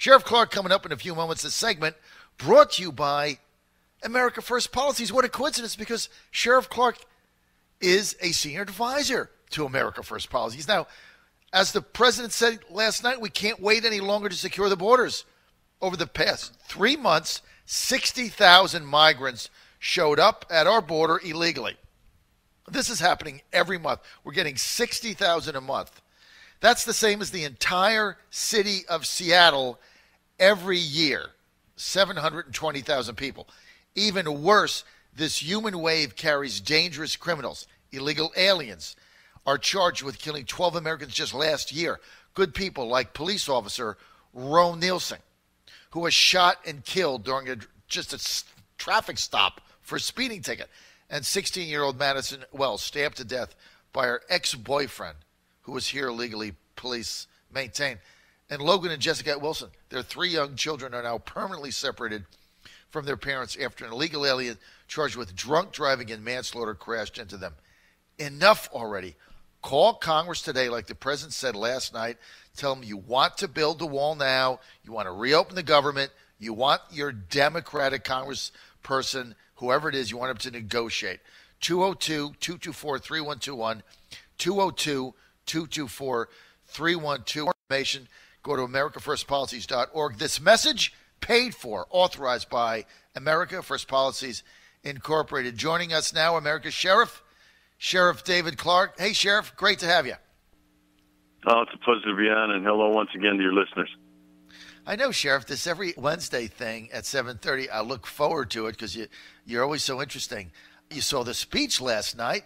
Sheriff Clarke coming up in a few moments. This segment brought to you by America First Policies. What a coincidence, because Sheriff Clarke is a senior advisor to America First Policies. Now, as the president said last night, we can't wait any longer to secure the borders. Over the past 3 months, 60,000 migrants showed up at our border illegally. This is happening every month. We're getting 60,000 a month. That's the same as the entire city of Seattle every year, 720,000 people. Even worse, this human wave carries dangerous criminals. Illegal aliens are charged with killing 12 Americans just last year. Good people like police officer Ro Nielsen, who was shot and killed during just a traffic stop for a speeding ticket. And 16-year-old Madison Wells stabbed to death by her ex-boyfriend, who was here illegally, police maintain. And Logan and Jessica Wilson, their 3 young children, are now permanently separated from their parents after an illegal alien charged with drunk driving and manslaughter crashed into them. Enough already. Call Congress today, like the president said last night. Tell them you want to build the wall now. You want to reopen the government. You want your Democratic congressperson, whoever it is, you want him to negotiate. 202-224-3121. 202-224-3121. Information, go to americafirstpolicies.org. This message paid for, authorized by America First Policies Incorporated. Joining us now, America's Sheriff David Clarke. Hey, Sheriff, great to have you. Oh, it's a pleasure to be on, and hello once again to your listeners. I know, Sheriff, this every Wednesday thing at 7:30, I look forward to it because you're always so interesting. You saw the speech last night.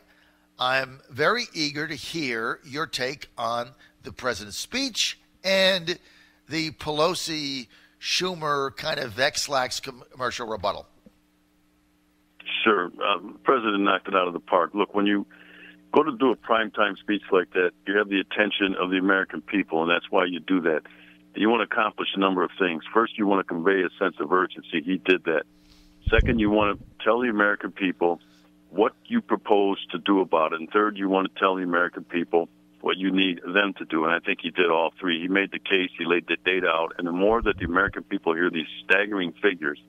I'm very eager to hear your take on the president's speech and the Pelosi-Schumer kind of Vex-lax commercial rebuttal. Sure. The president knocked it out of the park. Look, when you go to do a primetime speech like that, you have the attention of the American people, and that's why you do that. You want to accomplish a number of things. First, you want to convey a sense of urgency. He did that. Second, you want to tell the American people what you propose to do about it. And third, you want to tell the American people what you need them to do. And I think he did all three. He made the case. He laid the data out. And the more that the American people hear these staggering figures,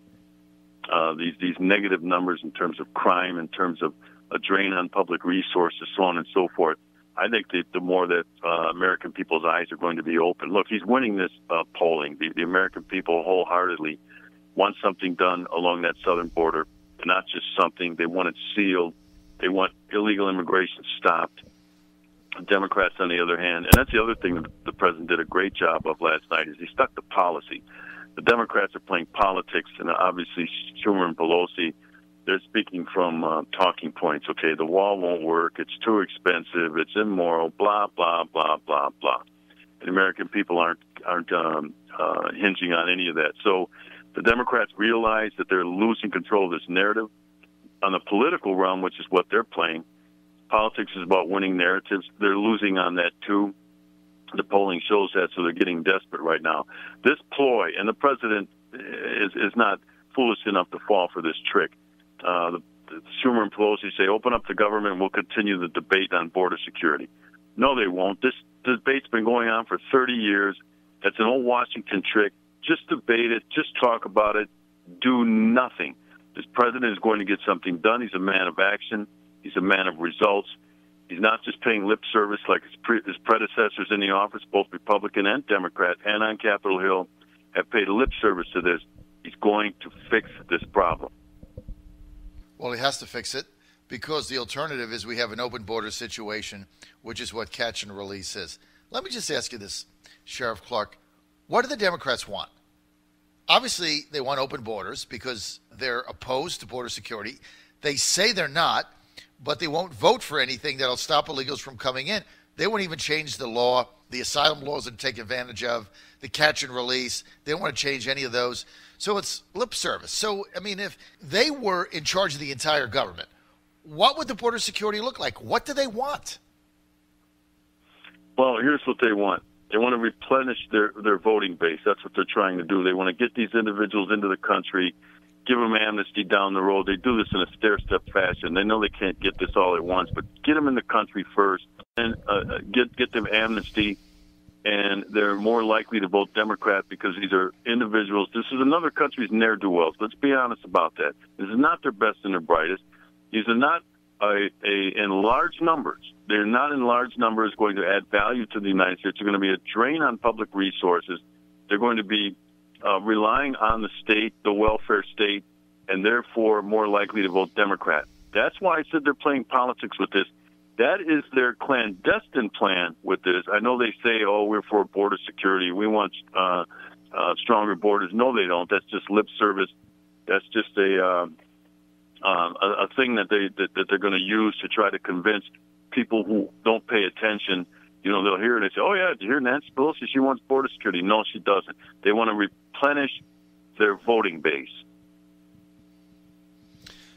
these negative numbers in terms of crime, in terms of a drain on public resources, so on and so forth, I think the more that American people's eyes are going to be open. Look, he's winning this polling. The American people wholeheartedly want something done along that southern border, not just something. They want it sealed. They want illegal immigration stopped. Democrats, on the other hand, and that's the other thing that the president did a great job of last night, is he stuck to policy. The Democrats are playing politics, and obviously Schumer and Pelosi, they're speaking from talking points. Okay, the wall won't work. It's too expensive. It's immoral. Blah blah blah blah blah. The American people aren't hinging on any of that. So the Democrats realize that they're losing control of this narrative. On the political realm, which is what they're playing, politics is about winning narratives. They're losing on that too. The polling shows that, so they're getting desperate right now. This ploy, and the president is not foolish enough to fall for this trick. The Schumer and Pelosi say, open up the government and we'll continue the debate on border security. No, they won't. This debate's been going on for 30 years. That's an old Washington trick. Just debate it. Just talk about it. Do nothing. This president is going to get something done. He's a man of action. He's a man of results. He's not just paying lip service like his predecessors in the office, both Republican and Democrat, and on Capitol Hill, have paid lip service to this. He's going to fix this problem. Well, he has to fix it because the alternative is we have an open border situation, which is what catch and release is. Let me just ask you this, Sheriff Clarke. What do the Democrats want? Obviously, they want open borders because they're opposed to border security. They say they're not, but they won't vote for anything that'll stop illegals from coming in. They won't even change the law, the asylum laws that take advantage of, the catch and release. They don't want to change any of those. So it's lip service. So, I mean, if they were in charge of the entire government, what would the border security look like? What do they want? Well, here's what they want. They want to replenish their voting base. That's what they're trying to do. They want to get these individuals into the country, give them amnesty down the road. They do this in a stair-step fashion. They know they can't get this all at once, but get them in the country first and get them amnesty and they're more likely to vote Democrat because these are individuals. This is another country's ne'er-do-wells. Let's be honest about that. This is not their best and their brightest. These are not in large numbers. They're not in large numbers going to add value to the United States. They're going to be a drain on public resources. They're going to be relying on the state, the welfare state, and therefore more likely to vote Democrat. That's why I said they're playing politics with this. That is their clandestine plan with this. I know they say, oh, we're for border security. We want stronger borders. No, they don't. That's just lip service. That's just a thing that they're going to use to try to convince people who don't pay attention. You know, they'll hear it and they say, oh, yeah, did you hear Nancy Pelosi? She wants border security. No, she doesn't. They want to replenish their voting base.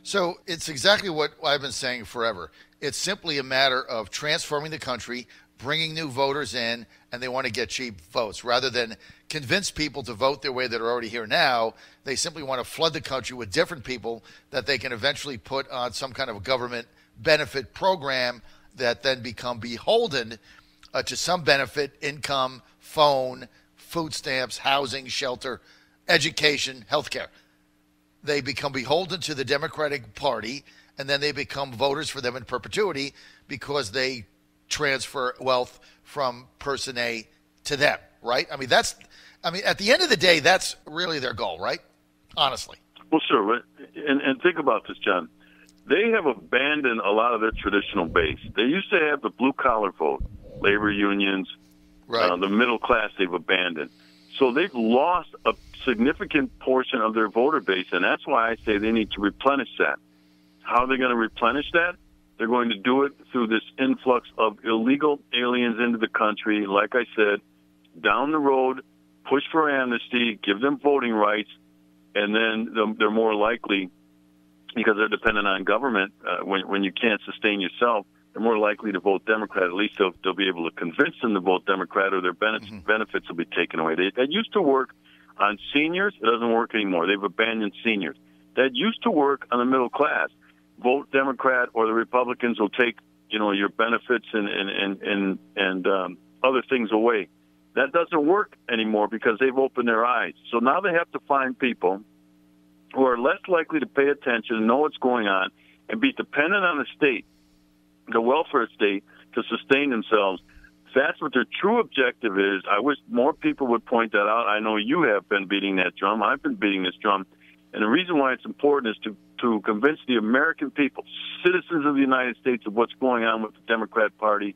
So it's exactly what I've been saying forever. It's simply a matter of transforming the country, bringing new voters in, and they want to get cheap votes. Rather than convince people to vote their way that are already here now, they simply want to flood the country with different people that they can eventually put on some kind of government benefit program that then become beholden to some benefit, income, phone, food stamps, housing, shelter, education, healthcare. They become beholden to the Democratic Party, and then they become voters for them in perpetuity because they transfer wealth from person A to them, right? I mean, at the end of the day, that's really their goal, right? Honestly. Well, sure. And think about this, John. They have abandoned a lot of their traditional base. They used to have the blue-collar vote, labor unions, right. The middle class they've abandoned. So they've lost a significant portion of their voter base, and that's why I say they need to replenish that. How are they going to replenish that? They're going to do it through this influx of illegal aliens into the country. Like I said, down the road, push for amnesty, give them voting rights, and then they're more likely, because they're dependent on government, when you can't sustain yourself, they're more likely to vote Democrat. At least they'll be able to convince them to vote Democrat, or their benefits will be taken away. That used to work on seniors. It doesn't work anymore. They've abandoned seniors. That used to work on the middle class. Vote Democrat, or the Republicans will take, your benefits and other things away. That doesn't work anymore because they've opened their eyes. So now they have to find people who are less likely to pay attention, know what's going on, and be dependent on the state, the welfare state, to sustain themselves. That's what their true objective is. I wish more people would point that out. I know you have been beating that drum. I've been beating this drum. And the reason why it's important is to convince the American people, citizens of the United States, of what's going on with the Democrat Party.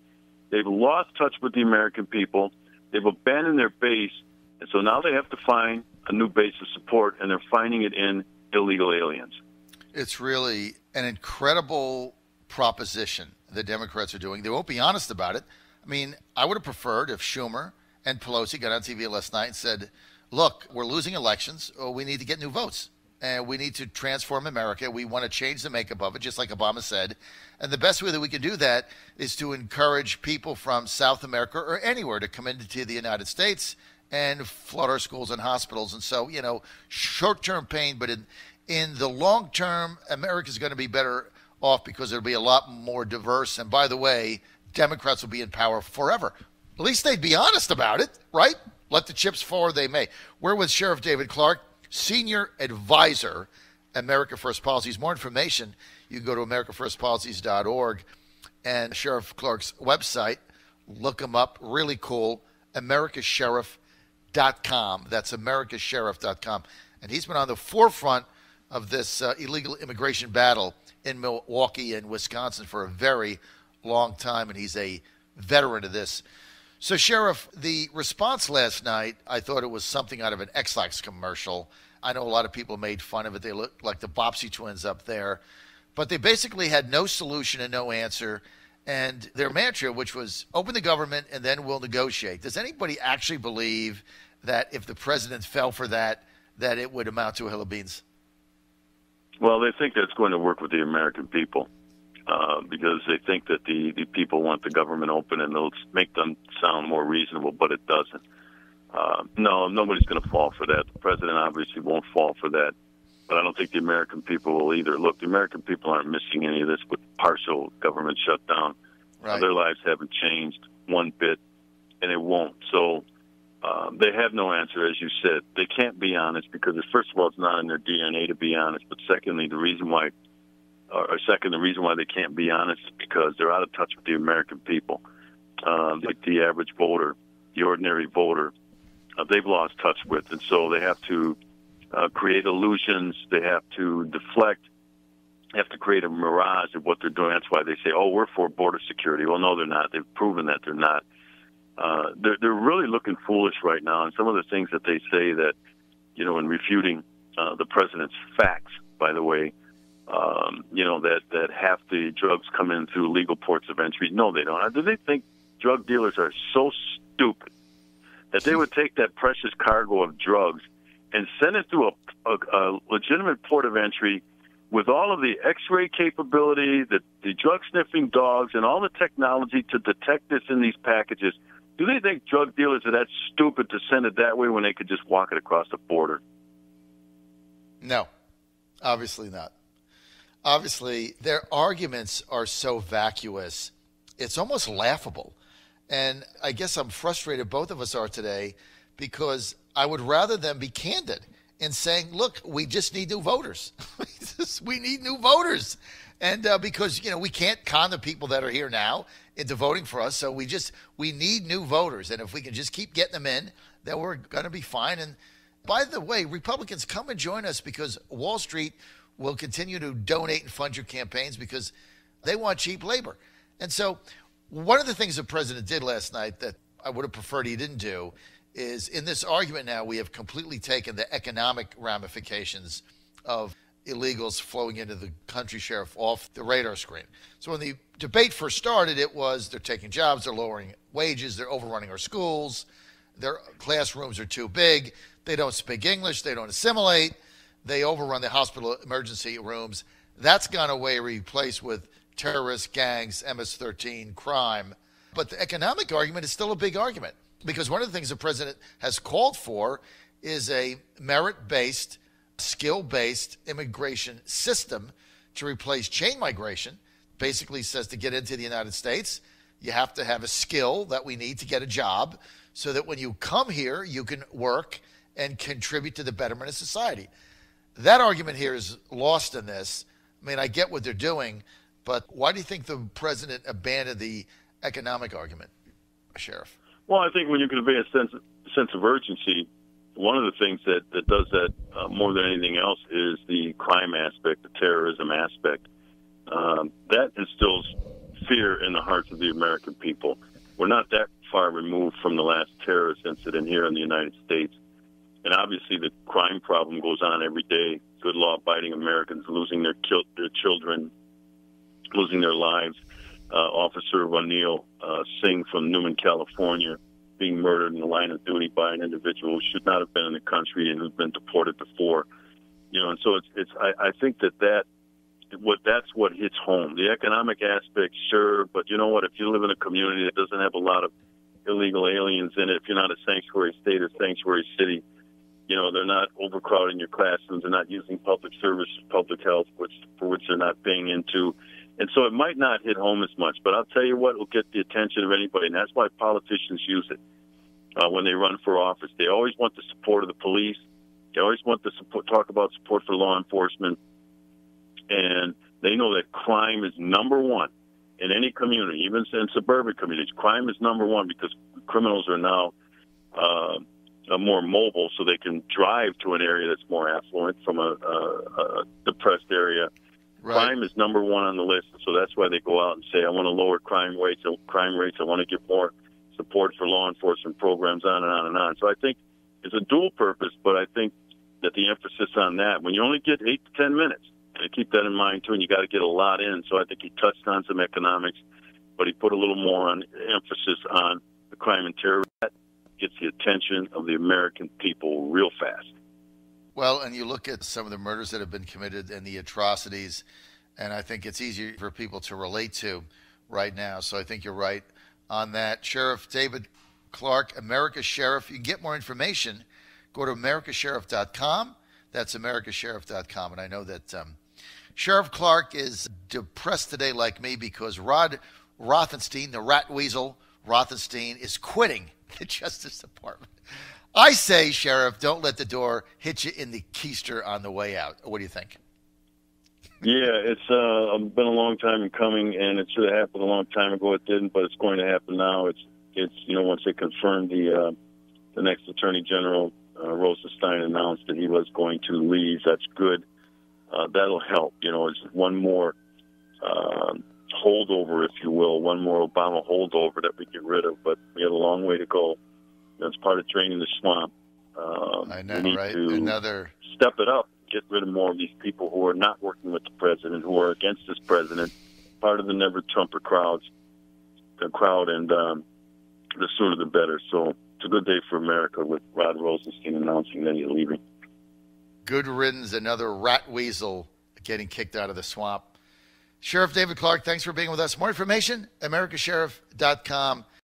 They've lost touch with the American people. They've abandoned their base. And so now they have to find a new base of support, and they're finding it in illegal aliens. It's really an incredible proposition the Democrats are doing. They won't be honest about it. I mean, I would have preferred if Schumer and Pelosi got on TV last night and said, look, we're losing elections. We need to get new votes. And we need to transform America. We want to change the makeup of it, just like Obama said. And the best way that we can do that is to encourage people from South America or anywhere to come into the United States and flood our schools and hospitals. And so, short-term pain, but in the long term, America is going to be better off because it'll be a lot more diverse. And by the way, Democrats will be in power forever. At least they'd be honest about it, right? Let the chips fall where they may. We're with Sheriff David Clarke, Senior Advisor, America First Policies. More information, you can go to americafirstpolicies.org and Sheriff Clarke's website. Look him up. Really cool. americasheriff.com. That's americasheriff.com. And he's been on the forefront of this illegal immigration battle in Milwaukee and Wisconsin for a very long time, and he's a veteran of this. So, Sheriff, the response last night, I thought it was something out of an X-Lax commercial. I know a lot of people made fun of it. They look like the Bopsy twins up there. But they basically had no solution and no answer. And their mantra, which was open the government and then we'll negotiate. Does anybody actually believe that if the president fell for that it would amount to a hill of beans? Well, they think that's going to work with the American people. Because they think that the people want the government open and they'll make them sound more reasonable, but it doesn't. No, nobody's going to fall for that. The president obviously won't fall for that, but I don't think the American people will either. Look, the American people aren't missing any of this with partial government shutdown. Right. Their lives haven't changed one bit. and it won't. So they have no answer, as you said. They can't be honest because, first of all, it's not in their DNA to be honest. But secondly, the reason why they can't be honest is because they're out of touch with the American people. Like the average voter, the ordinary voter, they've lost touch with. And so they have to create illusions. They have to deflect. They have to create a mirage of what they're doing. That's why they say, oh, we're for border security. Well, no, they're not. They've proven that they're not. They're really looking foolish right now. And some of the things that they say that, in refuting the president's facts, by the way, that half the drugs come in through legal ports of entry. No, they don't. Do they think drug dealers are so stupid that they would take that precious cargo of drugs and send it through a legitimate port of entry with all of the X-ray capability, the drug-sniffing dogs, and all the technology to detect this in these packages? Do they think drug dealers are that stupid to send it that way when they could just walk it across the border? No, obviously not. Obviously, their arguments are so vacuous, it's almost laughable. And I guess I'm frustrated, both of us are today, because I would rather them be candid in saying, look, we just need new voters. We need new voters. And because, we can't con the people that are here now into voting for us. So we need new voters. And if we can just keep getting them in, then we're going to be fine. And by the way, Republicans, come and join us, because Wall Street will continue to donate and fund your campaigns because they want cheap labor. And so one of the things the president did last night that I would have preferred he didn't do is, in this argument now, we have completely taken the economic ramifications of illegals flowing into the country, Sheriff, off the radar screen. So when the debate first started, it was they're taking jobs, they're lowering wages, they're overrunning our schools, their classrooms are too big, they don't speak English, they don't assimilate, they overrun the hospital emergency rooms. That's gone away, replaced with terrorists, gangs, MS-13, crime. But the economic argument is still a big argument, because one of the things the president has called for is a merit-based, skill-based immigration system to replace chain migration. Basically says to get into the United States, you have to have a skill that we need to get a job so that when you come here, you can work and contribute to the betterment of society. That argument here is lost in this. I mean, I get what they're doing, but why do you think the president abandoned the economic argument, Sheriff? Well, I think when you convey a sense of urgency, one of the things that does that more than anything else is the crime aspect, the terrorism aspect. That instills fear in the hearts of the American people. We're not that far removed from the last terrorist incident here in the United States. And obviously the crime problem goes on every day. Good law-abiding Americans losing their children, losing their lives. Officer O'Neill Singh from Newman, California, being murdered in the line of duty by an individual who should not have been in the country and who's been deported before. And so I think that's what hits home. The economic aspect, sure, but you know what? If you live in a community that doesn't have a lot of illegal aliens in it, if you're not a sanctuary state or sanctuary city, they're not overcrowding your classrooms, they're not using public service, public health, for which they're not paying into. And so it might not hit home as much, but I'll tell you what will get the attention of anybody, and that's why politicians use it when they run for office. They always want the support of the police. They always want the talk about support for law enforcement. And they know that crime is number one in any community, even in suburban communities. Crime is number one because criminals are now more mobile, so they can drive to an area that's more affluent from a depressed area. Right. Crime is number one on the list, so that's why they go out and say, I want to lower crime rates. I want to give more support for law enforcement programs, on and on and on. So I think it's a dual purpose, but I think that the emphasis on that, when you only get 8 to 10 minutes, and keep that in mind, too, and you got to get a lot in. So I think he touched on some economics, but he put a little more on emphasis on the crime and terror. That gets the attention of the American people real fast. Well, and you look at some of the murders that have been committed and the atrocities, and I think it's easier for people to relate to right now. So I think you're right on that. Sheriff David Clarke, America's Sheriff. You can get more information. Go to americasheriff.com. That's americasheriff.com. And I know that Sheriff Clarke is depressed today like me because Rod Rothenstein, the rat weasel, Rothstein is quitting the Justice Department. I say, Sheriff, don't let the door hit you in the keister on the way out. What do you think? Yeah, it's been a long time in coming, and it should have happened a long time ago. It didn't, but it's going to happen now. It's once they confirmed the next Attorney General, Rosenstein, announced that he was going to leave. That's good. That'll help. It's one more holdover, if you will, one more Obama holdover that we get rid of. But we have a long way to go. That's part of draining the swamp. I know, we need right? to Another step it up. Get rid of more of these people who are not working with the president, who are against this president, part of the never-Trumper crowd, and the sooner the better. So it's a good day for America with Rod Rosenstein announcing that he's leaving. good riddance, another rat weasel getting kicked out of the swamp. Sheriff David Clarke, thanks for being with us. More information, americasheriff.com.